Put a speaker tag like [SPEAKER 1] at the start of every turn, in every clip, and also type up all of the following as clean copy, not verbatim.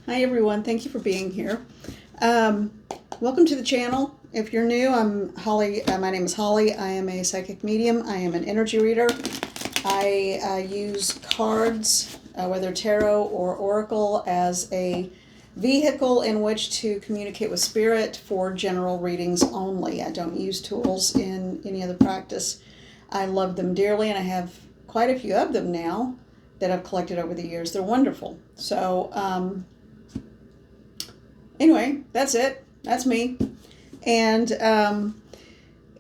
[SPEAKER 1] Hi everyone, thank you for being here. Welcome to the channel. If you're new, I'm Holly. My name is Holly. I am a psychic medium. I am an energy reader. I use cards, whether tarot or oracle, as a vehicle in which to communicate with spirit for general readings only. I don't use tools in any other practice. I love them dearly, and I have quite a few of them now that I've collected over the years. They're wonderful. So, anyway, that's it. That's me. And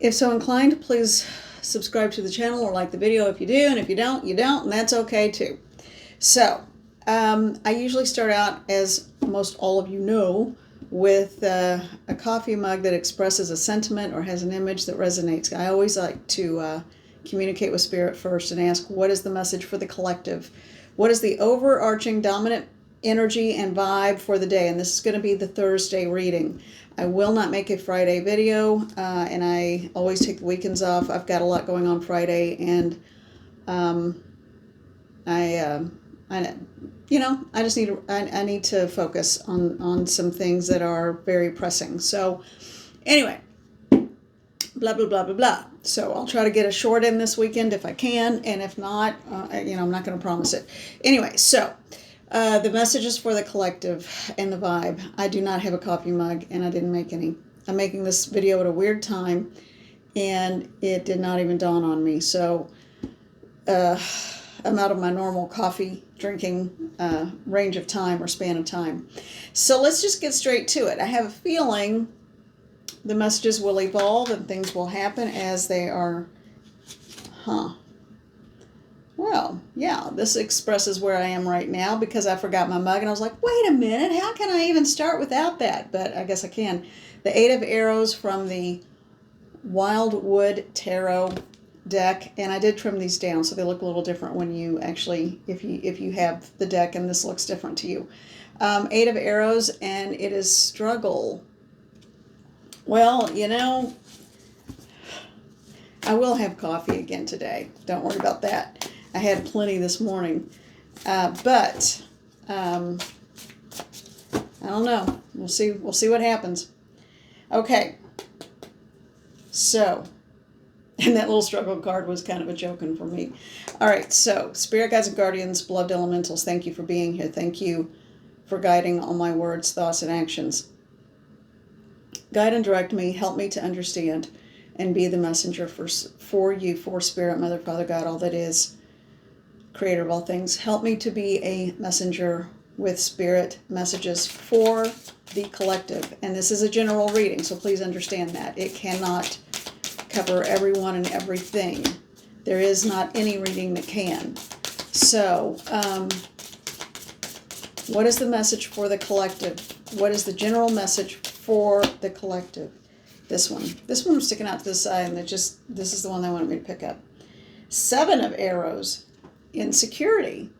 [SPEAKER 1] if so inclined, please subscribe to the channel or like the video if you do. And if you don't, you don't. And that's okay too. So I usually start out, as most all of you know, with a coffee mug that expresses a sentiment or has an image that resonates. I always like to communicate with spirit first and ask, what is the message for the collective? What is the overarching dominant energy and vibe for the day? And this is going to be the Thursday reading. I will not make a Friday video, and I always take the weekends off. I've got a lot going on Friday, and I just need to focus on some things that are very pressing. So anyway, blah blah blah blah blah. So I'll try to get a short in this weekend if I can, and if not, I'm not going to promise it. Anyway, so the messages for the collective and the vibe. I do not have a coffee mug, and I didn't make any. I'm making this video at a weird time, and it did not even dawn on me. So I'm out of my normal coffee drinking range of time or span of time. So let's just get straight to it. I have a feeling the messages will evolve and things will happen as they are. Well, yeah, this expresses where I am right now because I forgot my mug and I was like, wait a minute, how can I even start without that? But I guess I can. The Eight of Arrows from the Wildwood Tarot deck, and I did trim these down so they look a little different when you actually, if you have the deck and this looks different to you. Eight of Arrows, and it is struggle. Well, I will have coffee again today. Don't worry about that. I had plenty this morning. But I don't know. We'll see what happens. Okay. So, and that little struggle card was kind of a joking for me. All right, so spirit guides and guardians, beloved elementals, thank you for being here. Thank you for guiding all my words, thoughts, and actions. Guide and direct me, help me to understand, and be the messenger for you, for Spirit, Mother, Father, God, all that is, Creator of all things. Help me to be a messenger with Spirit messages for the collective. And this is a general reading, so please understand that. It cannot cover everyone and everything. There is not any reading that can. So, what is the message for the collective? What is the general message for the collective? This one was sticking out to the side, and this is the one they wanted me to pick up. Seven of Arrows, insecurity.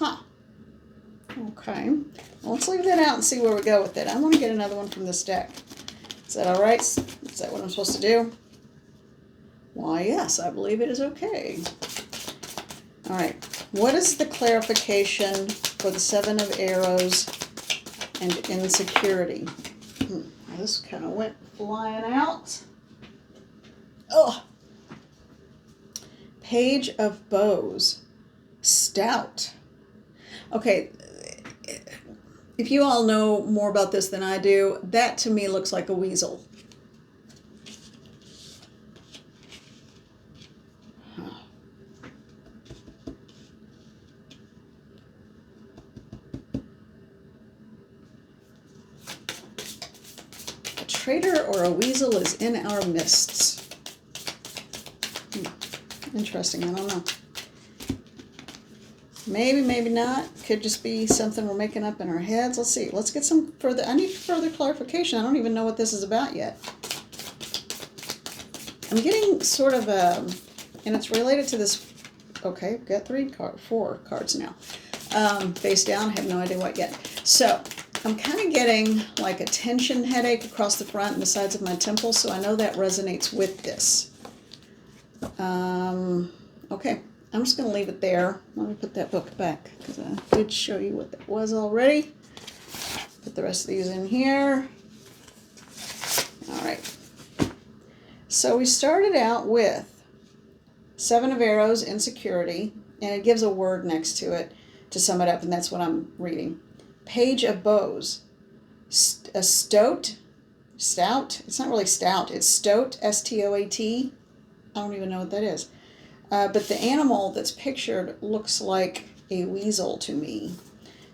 [SPEAKER 1] Okay. Well, let's leave that out and see where we go with it. I want to get another one from this deck. Is that all right? Is that what I'm supposed to do? Why, yes, I believe it is okay. All right. What is the clarification for the Seven of Arrows and insecurity? This kind of went flying out. Oh. Page of Bows. Stout. Okay. If you all know more about this than I do, that to me looks like a weasel. Traitor or a weasel is in our midst. Interesting, I don't know. Maybe, maybe not. Could just be something we're making up in our heads. Let's see. Let's get some further. I need further clarification. I don't even know what this is about yet. I'm getting sort of and it's related to this. Okay, got four cards now. Face down, have no idea what yet. So, I'm kind of getting like a tension headache across the front and the sides of my temples, so I know that resonates with this. Okay, I'm just going to leave it there. Let me put that book back because I did show you what that was already. Put the rest of these in here. All right. So we started out with 7 of arrows, insecurity, and it gives a word next to it to sum it up, and that's what I'm reading. Page of bows. A stout. It's not really stout. It's stoat, S-T-O-A-T. I don't even know what that is. But the animal that's pictured looks like a weasel to me.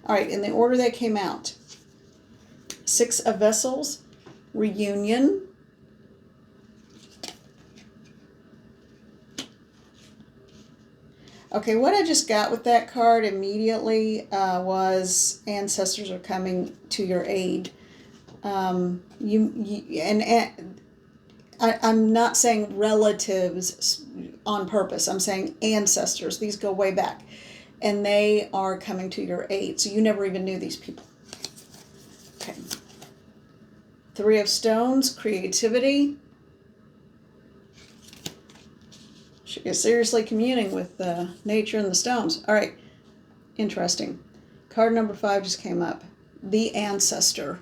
[SPEAKER 1] All right, in the order they came out. 6 of vessels, reunion. Okay, what I just got with that card immediately was ancestors are coming to your aid. I'm not saying relatives on purpose. I'm saying ancestors. These go way back. And they are coming to your aid. So you never even knew these people. Okay. 3 of stones, creativity. You're seriously communing with nature and the stones. All right. Interesting. Card number 5 just came up. The ancestor.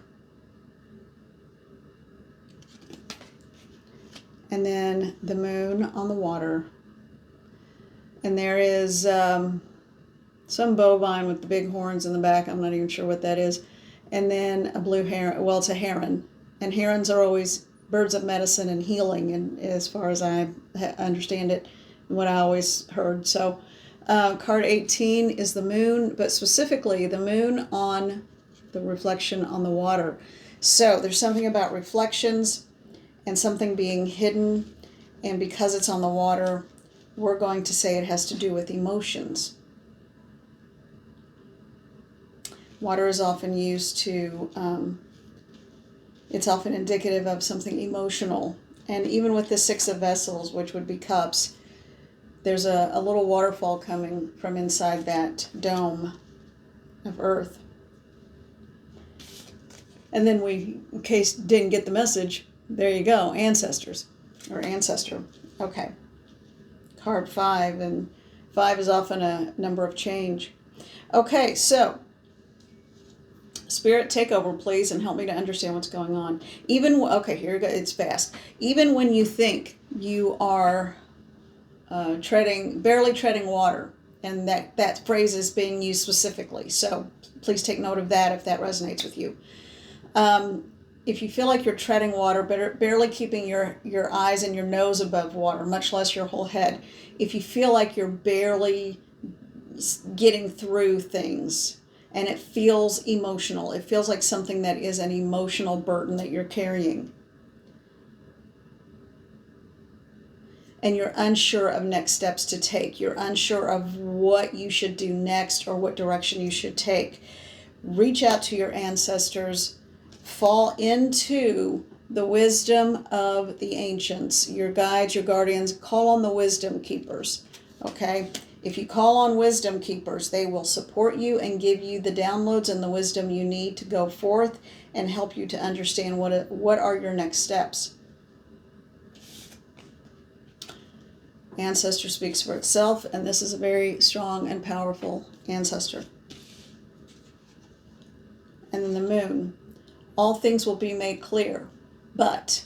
[SPEAKER 1] And then the moon on the water. And there is some bovine with the big horns in the back. I'm not even sure what that is. And then a blue heron. Well, it's a heron. And herons are always birds of medicine and healing, and as far as I understand it, what I always heard. So card 18 is the moon, but specifically the moon on the reflection on the water. So there's something about reflections and something being hidden, and because it's on the water, we're going to say it has to do with emotions. Water is often used to, it's often indicative of something emotional. And even with the 6 of vessels, which would be cups, there's a little waterfall coming from inside that dome of earth. And then we, in case didn't get the message, there you go, ancestors, or ancestor. Okay. Card 5, and 5 is often a number of change. Okay, so Spirit, take over, please, and help me to understand what's going on. Okay, here we go. It's fast. Even when you think you are barely treading water, and that phrase is being used specifically. So please take note of that if that resonates with you. If you feel like you're treading water, barely keeping your eyes and your nose above water, much less your whole head. If you feel like you're barely getting through things, and it feels emotional. It feels like something that is an emotional burden that you're carrying. And you're unsure of next steps to take. You're unsure of what you should do next or what direction you should take. Reach out to your ancestors. Fall into the wisdom of the ancients, your guides, your guardians. Call on the wisdom keepers, okay? If you call on wisdom keepers, they will support you and give you the downloads and the wisdom you need to go forth and help you to understand what are your next steps. Ancestor speaks for itself, and this is a very strong and powerful ancestor. And then the moon. All things will be made clear, but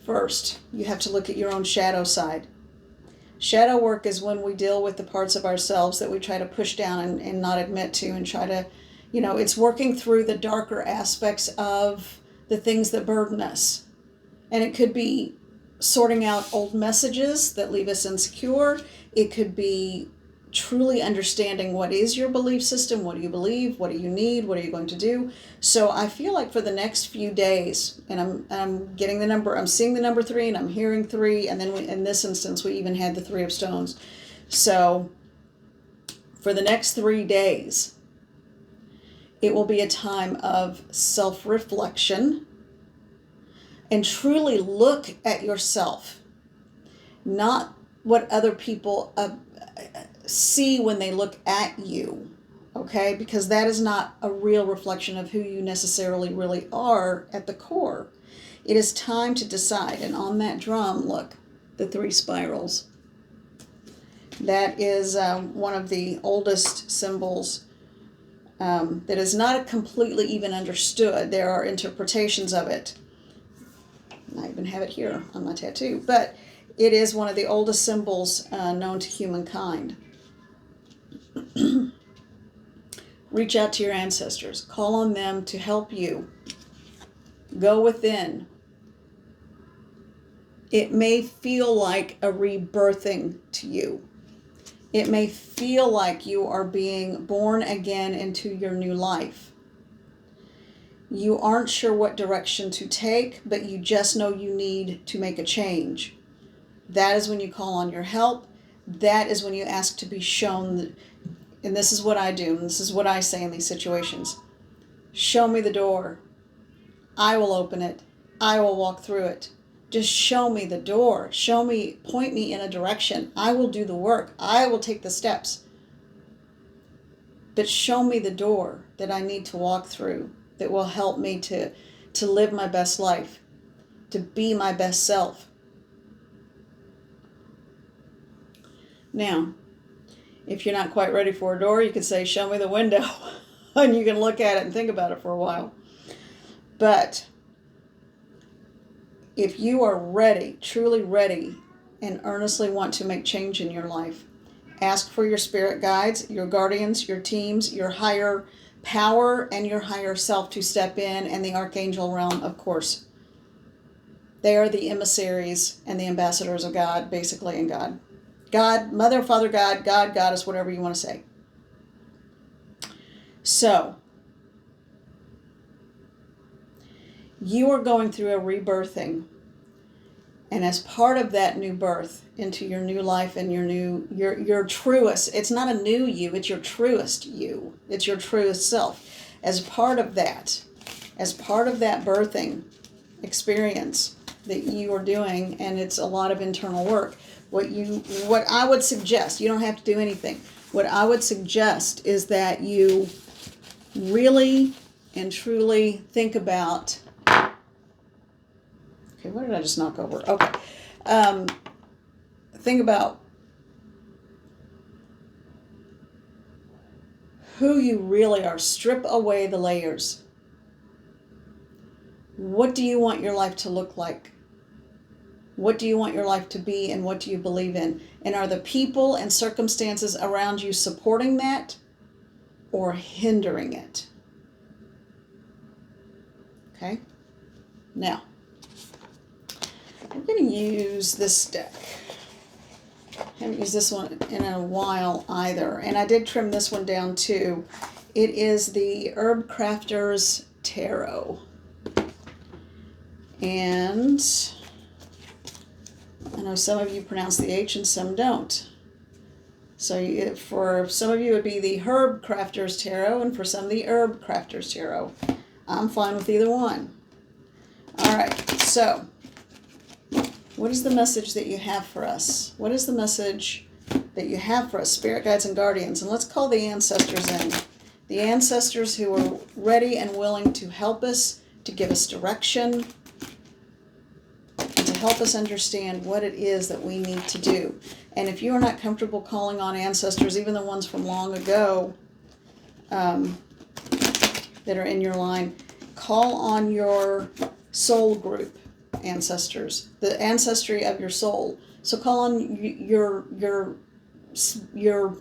[SPEAKER 1] first you have to look at your own shadow side. Shadow work is when we deal with the parts of ourselves that we try to push down and not admit to, and try to, it's working through the darker aspects of the things that burden us. And it could be sorting out old messages that leave us insecure. It could be truly understanding what is your belief system, what do you believe, what do you need, what are you going to do. So I feel like for the next few days, and I'm getting the number, I'm seeing the number 3 and I'm hearing 3, and then in this instance we even had the 3 of stones. So for the next 3 days, it will be a time of self-reflection and truly look at yourself, not what other people see when they look at you, okay? Because that is not a real reflection of who you necessarily really are at the core. It is time to decide. And on that drum, look, the 3 spirals. That is one of the oldest symbols that is not completely even understood. There are interpretations of it. I even have it here on my tattoo. But it is one of the oldest symbols known to humankind. Reach out to your ancestors. Call on them to help you. Go within. It may feel like a rebirthing to you. It may feel like you are being born again into your new life. You aren't sure what direction to take, but you just know you need to make a change. That is when you call on your help. That is when you ask to be shown. And this is what I do, and this is what I say in these situations. Show me the door. I will open it. I will walk through it. Just show me the door. Show me, point me in a direction. I will do the work. I will take the steps. But show me the door that I need to walk through that will help me to live my best life, to be my best self. Now, if you're not quite ready for a door, you can say, show me the window. And you can look at it and think about it for a while. But if you are ready, truly ready, and earnestly want to make change in your life, ask for your spirit guides, your guardians, your teams, your higher power, and your higher self to step in, and the archangel realm, of course. They are the emissaries and the ambassadors of God, basically, in God. God, Mother, Father, God, Goddess, whatever you want to say. So, you are going through a rebirthing. And as part of that new birth into your new life and your truest, it's not a new you, it's your truest you. It's your truest self. As part of that birthing experience that you are doing, and it's a lot of internal work, what I would suggest, you don't have to do anything. What I would suggest is that you really and truly think about. Okay, what did I just knock over? Okay. Think about who you really are. Strip away the layers. What do you want your life to look like? What do you want your life to be, and what do you believe in? And are the people and circumstances around you supporting that or hindering it? Okay? Now, I'm going to use this deck. I haven't used this one in a while either. And I did trim this one down too. It is the Herb Crafter's Tarot. And I know some of you pronounce the H and some don't. So for some of you it would be the Herb Crafter's Tarot, and for some the Herb Crafter's Tarot. I'm fine with either one. All right, so what is the message that you have for us? What is the message that you have for us, spirit guides and guardians? And let's call the ancestors in. The ancestors who are ready and willing to help us, to give us direction, and to help us understand what it is that we need to do. And if you are not comfortable calling on ancestors, even the ones from long ago that are in your line, call on your soul group ancestors, the ancestry of your soul. So call on your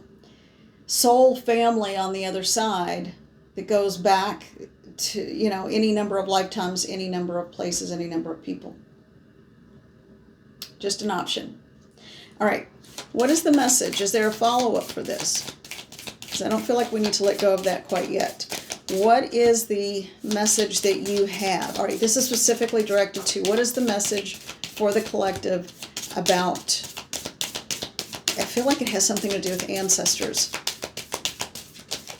[SPEAKER 1] soul family on the other side that goes back to, any number of lifetimes, any number of places, any number of people. Just an option. All right. What is the message? Is there a follow-up for this? Because I don't feel like we need to let go of that quite yet. What is the message that you have? All right, this is specifically directed to, what is the message for the collective about, I feel like it has something to do with ancestors.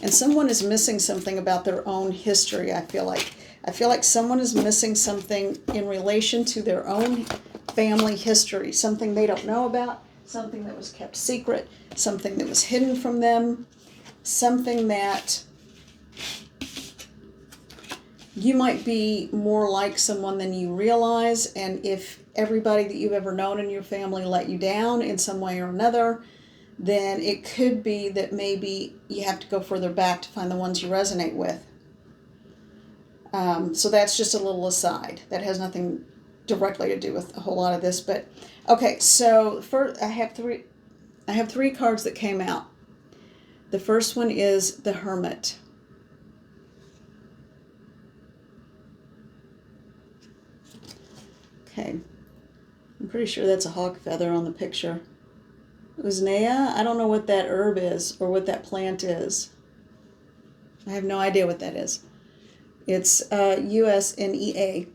[SPEAKER 1] And someone is missing something about their own history, I feel like. I feel like someone is missing something in relation to their own family history, something they don't know about, something that was kept secret, something that was hidden from them, something that you might be more like someone than you realize, and if everybody that you've ever known in your family let you down in some way or another, then it could be that maybe you have to go further back to find the ones you resonate with. So that's just a little aside. That has nothing directly to do with a whole lot of this. But okay, so first I have three cards that came out. The first one is the Hermit. Okay, I'm pretty sure that's a hawk feather on the picture. Usnea, I don't know what that herb is or what that plant is. I have no idea what that is. It's Usnea.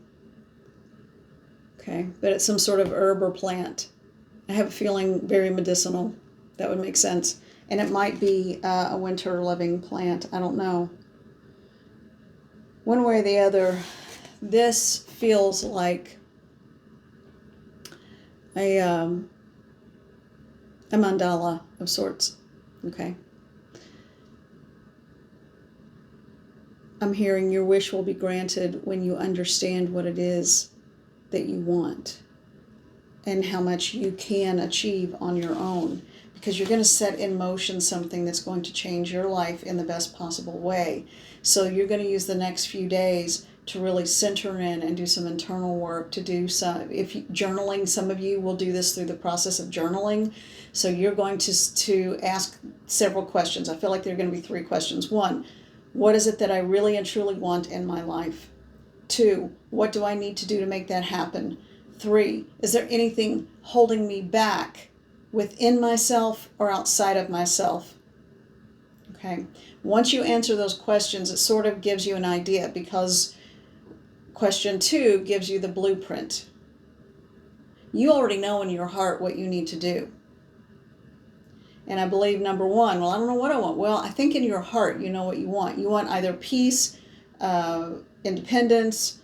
[SPEAKER 1] Okay, but it's some sort of herb or plant. I have a feeling very medicinal. That would make sense. And it might be a winter-loving plant. I don't know. One way or the other, this feels like a mandala of sorts. Okay. I'm hearing your wish will be granted when you understand what it is that you want and how much you can achieve on your own, because you're going to set in motion something that's going to change your life in the best possible way. So you're going to use the next few days to really center in and do some internal work, to do some, journaling, some of you will do this through the process of journaling. So you're going to ask several questions. I feel like there are going to be 3 questions. 1, what is it that I really and truly want in my life? 2, what do I need to do to make that happen? 3, is there anything holding me back within myself or outside of myself? Okay. Once you answer those questions, it sort of gives you an idea, because question 2 gives you the blueprint. You already know in your heart what you need to do. And I believe number 1, well, I don't know what I want. Well, I think in your heart you know what you want. You want either peace, independence,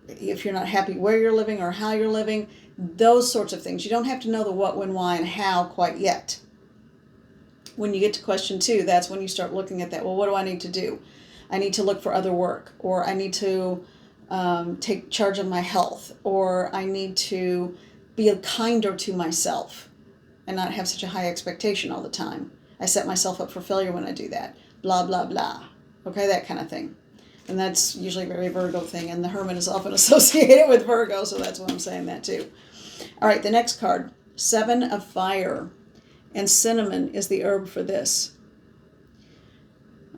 [SPEAKER 1] if you're not happy where you're living or how you're living, those sorts of things. You don't have to know the what, when, why, and how quite yet. When you get to question 2, that's when you start looking at that. Well, what do I need to do? I need to look for other work, or I need to take charge of my health, or I need to be kinder to myself and not have such a high expectation all the time. I set myself up for failure when I do that. Blah, blah, blah. Okay, that kind of thing. And that's usually a very Virgo thing, and the Hermit is often associated with Virgo, so that's why I'm saying that too. All right, the next card, 7 of Fire, and cinnamon is the herb for this.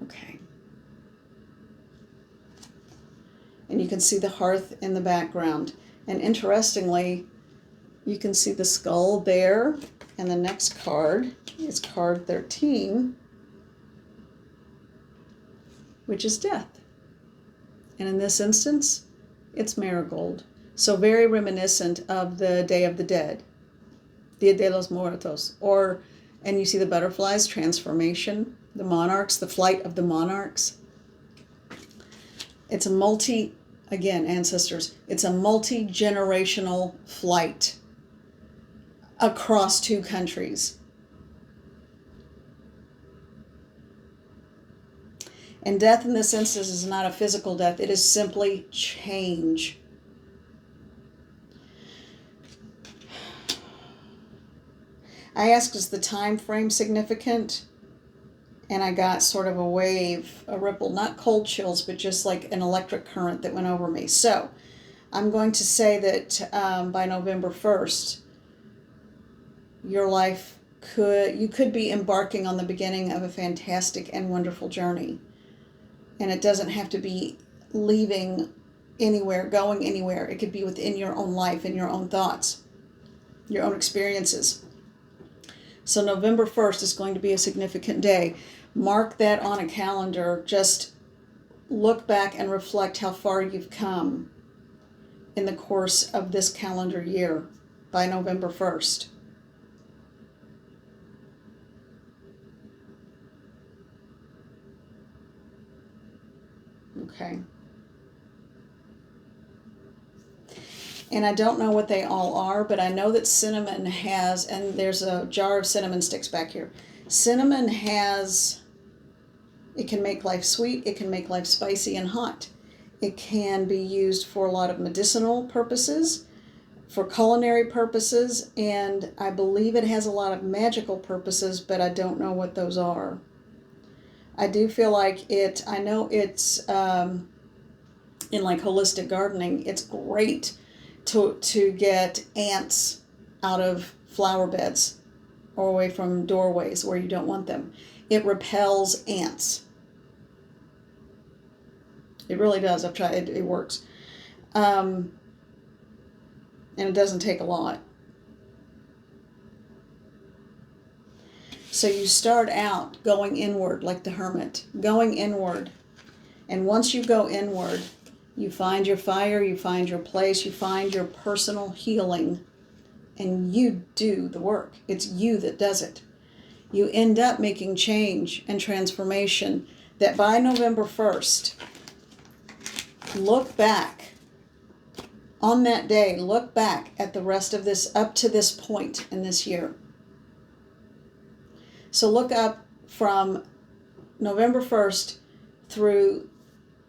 [SPEAKER 1] Okay. And you can see the hearth in the background. And interestingly, you can see the skull there. And the next card is card 13, which is death. And in this instance, it's marigold. So very reminiscent of the Day of the Dead, Dia de los Muertos. And you see the butterflies, transformation, the monarchs, the flight of the monarchs. It's a ancestors, it's a multi-generational flight across 2 countries. And death in this instance is not a physical death. It is simply change. I asked, is the time frame significant? And I got sort of a wave, a ripple, not cold chills, but just like an electric current that went over me. So I'm going to say that by November 1st, your life you could be embarking on the beginning of a fantastic and wonderful journey. And it doesn't have to be leaving anywhere, going anywhere. It could be within your own life and your own thoughts, your own experiences. So November 1st is going to be a significant day. Mark that on a calendar. Just look back and reflect how far you've come in the course of this calendar year by November 1st. Okay. And I don't know what they all are, but I know that cinnamon has, and there's a jar of cinnamon sticks back here. Cinnamon it can make life sweet, it can make life spicy and hot. It can be used for a lot of medicinal purposes. for culinary purposes, and I believe it has a lot of magical purposes, but I don't know what those are. I do feel like I know it's in like holistic gardening, it's great to get ants out of flower beds or away from doorways where you don't want them. It repels ants. It really does. I've tried it works. And it doesn't take a lot. So you start out going inward like the hermit, going inward. And once you go inward, you find your fire, you find your place, you find your personal healing, and you do the work. It's you that does it. You end up making change and transformation that by November 1st, look back on that day, look back at the rest of this up to this point in this year. So look up from November 1st through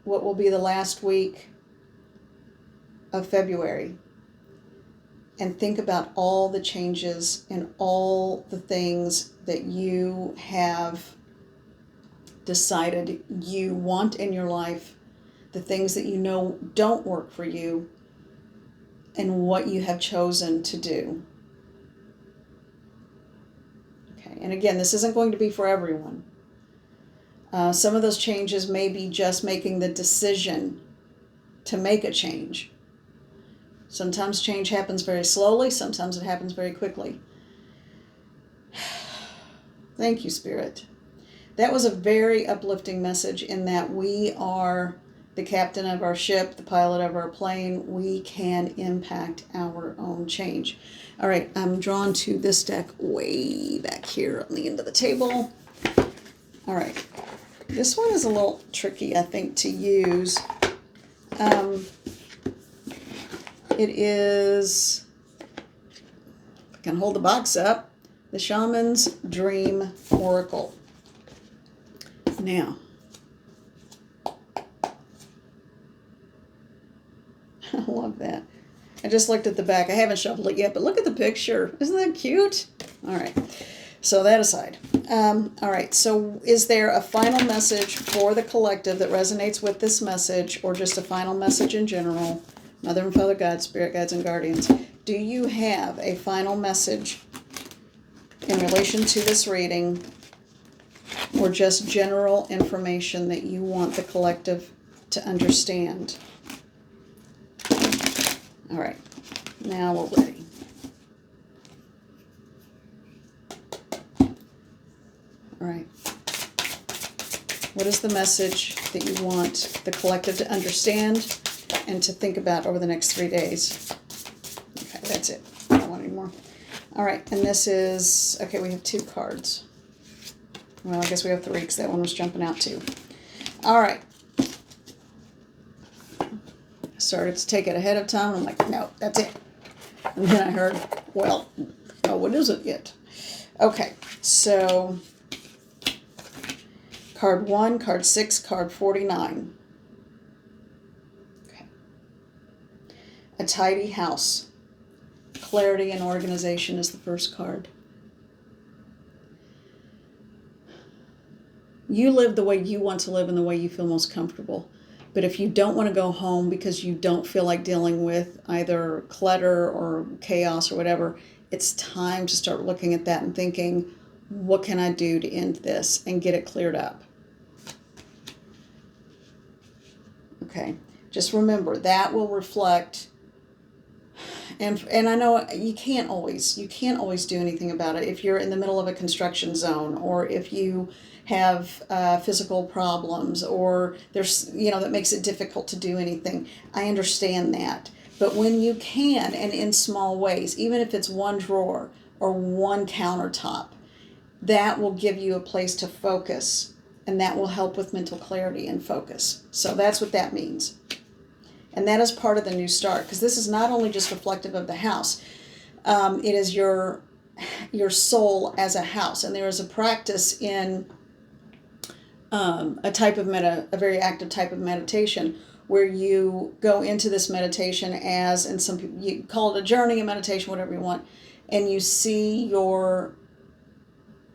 [SPEAKER 1] what will be the last week of February, and think about all the changes and all the things that you have decided you want in your life, the things that you know don't work for you, and what you have chosen to do. Okay, and again, this isn't going to be for everyone. Some of those changes may be just making the decision to make a change. Sometimes change happens very slowly, sometimes it happens very quickly. Thank you, Spirit. That was a very uplifting message in that we are the captain of our ship, the pilot of our plane. We can impact our own change. All right, I'm drawn to this deck way back here on the end of the table. All right, this one is a little tricky, I think, to use. It is, if I can hold the box up, the Shaman's Dream Oracle. Now, I love that. I just looked at the back. I haven't shuffled it yet, but look at the picture. Isn't that cute? All right. So that aside. All right. So is there a final message for the collective that resonates with this message, or just a final message in general? Mother and Father God, Spirit Guides and Guardians, do you have a final message in relation to this reading, or just general information that you want the collective to understand? All right, now we're ready. All right. What is the message that you want the collective to understand and to think about over the next 3 days? Okay, that's it. I don't want any more. All right, and this is, okay, we have 2 cards. Well, I guess we have 3 because that one was jumping out too. All right. I started to take it ahead of time. I'm like, no, that's it. And then I heard, well, oh, what is it yet? Okay, so card 1, card 6, card 49. Okay. A tidy house. Clarity and organization is the first card. You live the way you want to live and the way you feel most comfortable. But if you don't want to go home because you don't feel like dealing with either clutter or chaos or whatever, it's time to start looking at that and thinking, what can I do to end this and get it cleared up? Okay, just remember that will reflect, and I know you can't always do anything about it if you're in the middle of a construction zone, or if you have physical problems, or there's, that makes it difficult to do anything. I understand that. But when you can, and in small ways, even if it's one drawer or one countertop, that will give you a place to focus, and that will help with mental clarity and focus. So that's what that means. And that is part of the new start, because this is not only just reflective of the house. It is your soul as a house. And there is a practice in a very active type of meditation where you go into this meditation as, and some people, you call it a journey, a meditation, whatever you want, and you see your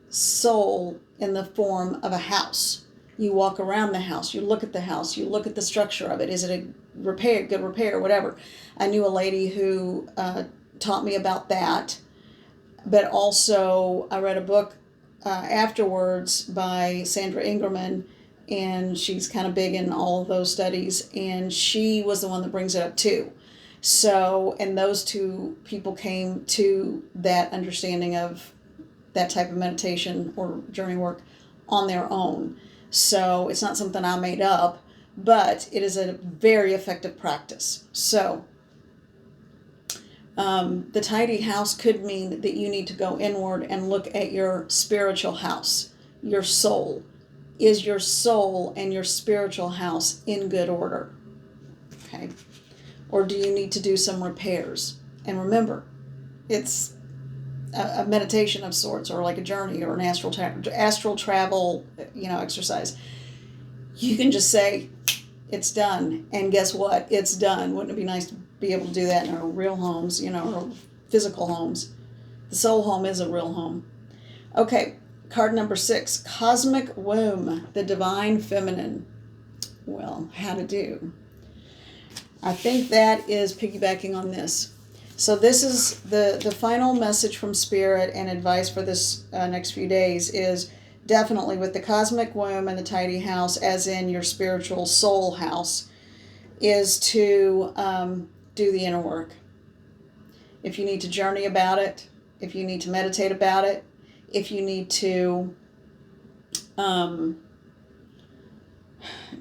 [SPEAKER 1] soul in the form of a house. You walk around the house, you look at the house, you look at the structure of it. Is it a good repair, whatever. I knew a lady who taught me about that, but also I read a book afterwards by Sandra Ingerman, and she's kind of big in all of those studies, and she was the one that brings it up too. So, and those two people came to that understanding of that type of meditation or journey work on their own. So it's not something I made up, but it is a very effective practice. So the tidy house could mean that you need to go inward and look at your spiritual house, your soul. Is your soul and your spiritual house in good order? Okay. Or do you need to do some repairs? And remember, it's a meditation of sorts, or like a journey, or an astral travel, exercise. You can just say, it's done. And guess what? It's done. Wouldn't it be nice to be able to do that in our real homes, or physical homes? The soul home is a real home. Okay, card number 6, Cosmic Womb, the Divine Feminine. Well, how to do? I think that is piggybacking on this. So this is the final message from Spirit and advice for this next few days is definitely with the cosmic womb and the tidy house, as in your spiritual soul house, is to do the inner work. If you need to journey about it, if you need to meditate about it, if you need to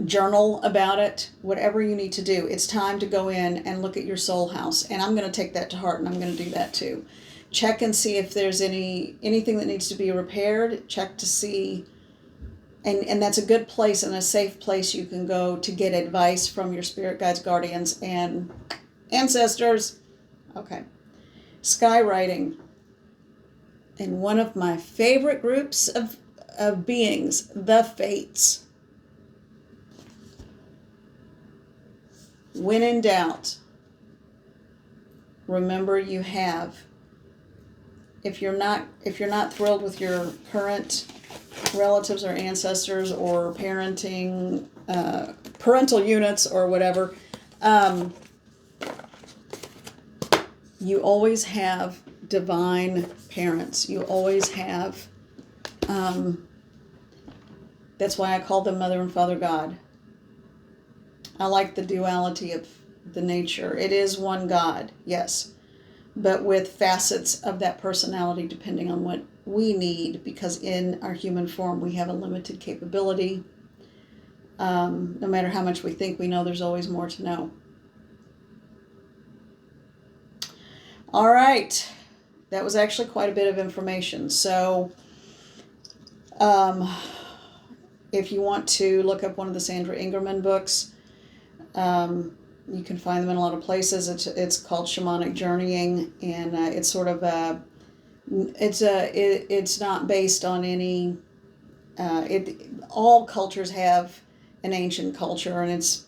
[SPEAKER 1] journal about it, whatever you need to do, it's time to go in and look at your soul house. And I'm going to take that to heart, and I'm going to do that too. Check and see if there's anything that needs to be repaired. Check to see, and that's a good place and a safe place you can go to get advice from your spirit guides, guardians, and ancestors. Okay. Skywriting. And one of my favorite groups of beings, the Fates. When in doubt, remember you have. If you're not thrilled with your current relatives or ancestors or parental units or whatever, you always have divine parents. You always have. That's why I call them Mother and Father God. I like the duality of the nature. It is one God, yes, but with facets of that personality depending on what we need, because in our human form we have a limited capability. No matter how much we think we know, there's always more to know. All right, that was actually quite a bit of information. So if you want to look up one of the Sandra Ingerman books, you can find them in a lot of places. It's called Shamanic Journeying, and it's sort of it's not based on any. All cultures have an ancient culture, and it's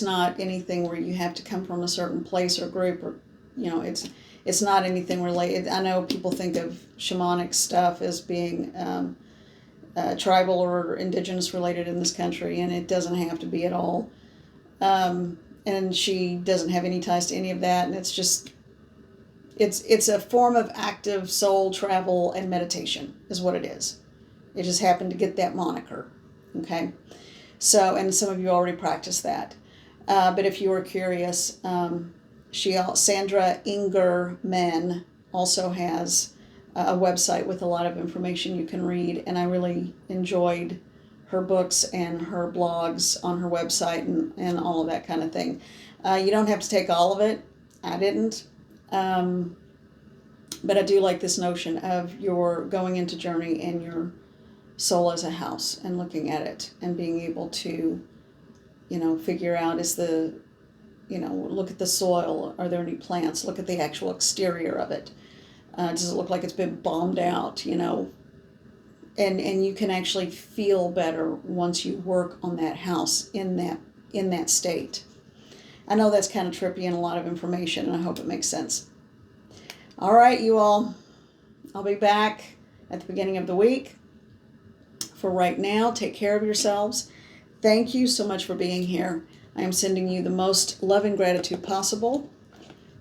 [SPEAKER 1] not anything where you have to come from a certain place or group, or it's not anything related. I know people think of shamanic stuff as being tribal or indigenous related in this country, and it doesn't have to be at all. And she doesn't have any ties to any of that, and it's just it's a form of active soul travel and meditation is what it is. It just happened to get that moniker. Okay, so, and some of you already practice that, but if you are curious, Sandra Ingerman also has a website with a lot of information you can read, and I really enjoyed her books and her blogs on her website and all of that kind of thing. You don't have to take all of it. I didn't. But I do like this notion of your going into journey and your soul as a house and looking at it and being able to, figure out look at the soil. Are there any plants? Look at the actual exterior of it. Does it look like it's been bombed out, And you can actually feel better once you work on that house in that in that state. I know that's kind of trippy and a lot of information, and I hope it makes sense. All right, you all. I'll be back at the beginning of the week. For right now, take care of yourselves. Thank you so much for being here. I am sending you the most love and gratitude possible,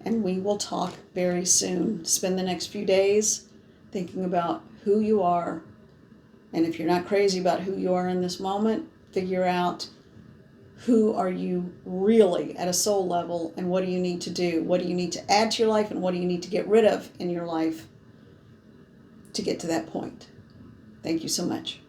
[SPEAKER 1] and we will talk very soon. Spend the next few days thinking about who you are, and if you're not crazy about who you are in this moment, figure out who are you really at a soul level, and what do you need to do? What do you need to add to your life, and what do you need to get rid of in your life to get to that point? Thank you so much.